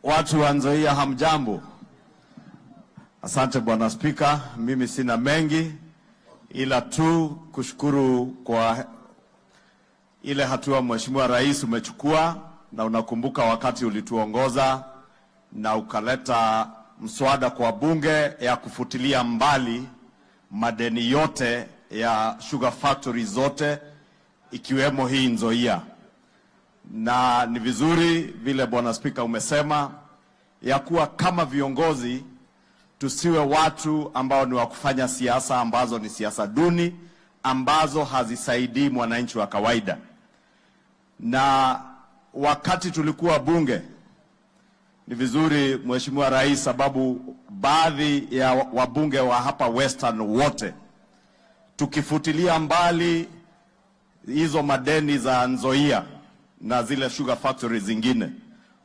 Watu wa Nzoia hamjambo. Asante Bwana Spika, mimi sina mengi ila tu kushukuru kwa ile hatua Mheshimiwa Rais umechukua, na unakumbuka wakati ulituongoza na ukaleta mswada kwa bunge ya kufutilia mbali madeni yote ya sugar factory zote ikiwemo hii Nzoia. Na ni vizuri vile Bwana Spika umesema ya kuwa kama viongozi tusiwe watu ambao ni wa kufanya siasa ambazo ni siasa duni, ambazo hazisaidii mwananchi wa kawaida. Na wakati tulikuwa bunge, ni vizuri Mheshimiwa Rais, sababu baadhi ya wabunge wa hapa Western wote tukifutilia mbali hizo madeni za Nzoia na zile sugar factory zingine,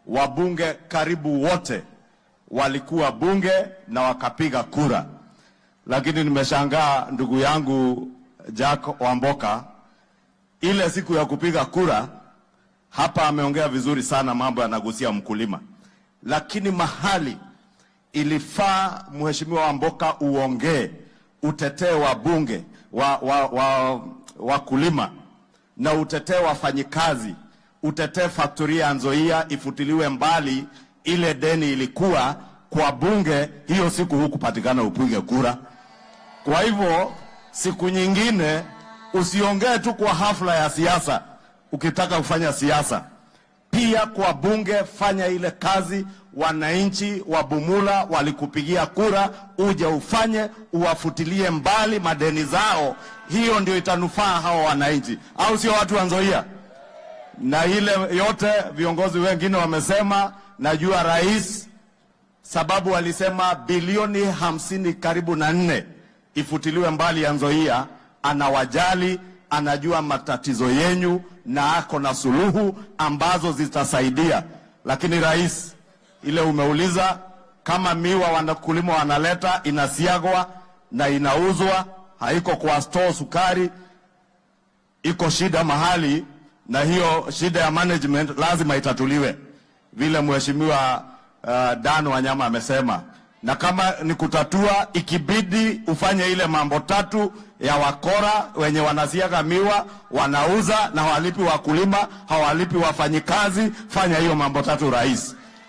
wabunge karibu wote walikuwa bunge na wakapiga kura. Lakini nimeshangaa ndugu yangu Jack Wamboka, ile siku ya kupiga kura hapa ameongea vizuri sana, mambo yanagusia mkulima, lakini mahali ilifaa Mheshimiwa Wamboka uongee, utetee wa bunge wakulima na utetee wafanyikazi, utetee factory ya Nzoia ifutiliwe mbali. Ile deni ilikuwa kwa bunge, hiyo siku hukupatikana upige kura. Kwa hivyo siku nyingine usiongee tu kwa hafla ya siasa. Ukitaka kufanya siasa pia kwa bunge, fanya ile kazi wananchi wa Bumula walikupigia kura, uje ufanye, uwafutilie mbali madeni zao. Hiyo ndio itanufaa hawa wananchi, au sio watu wa Nzoia? Na ile yote viongozi wengine wamesema, najua Rais sababu alisema bilioni 50 karibu na 4 ifutiliwe mbali ya Nzoia, anawajali, anajua matatizo yenyu na ako na suluhu ambazo zitasaidia. Lakini Rais, ile umeuliza kama miwa wanakulima wanaleta inasiagwa na inauzwa, haiko kwa store sukari, iko shida mahali, na hiyo shida ya management lazima itatuliwe vile Mheshimiwa Dan Wanyama amesema. Na kama ni kutatua, ikibidi ufanye ile mambo tatu ya wakora wenye wanasiaga miwa, wanauza na hawalipi wakulima, hawalipi wafanyikazi, fanya hiyo mambo tatu Rais.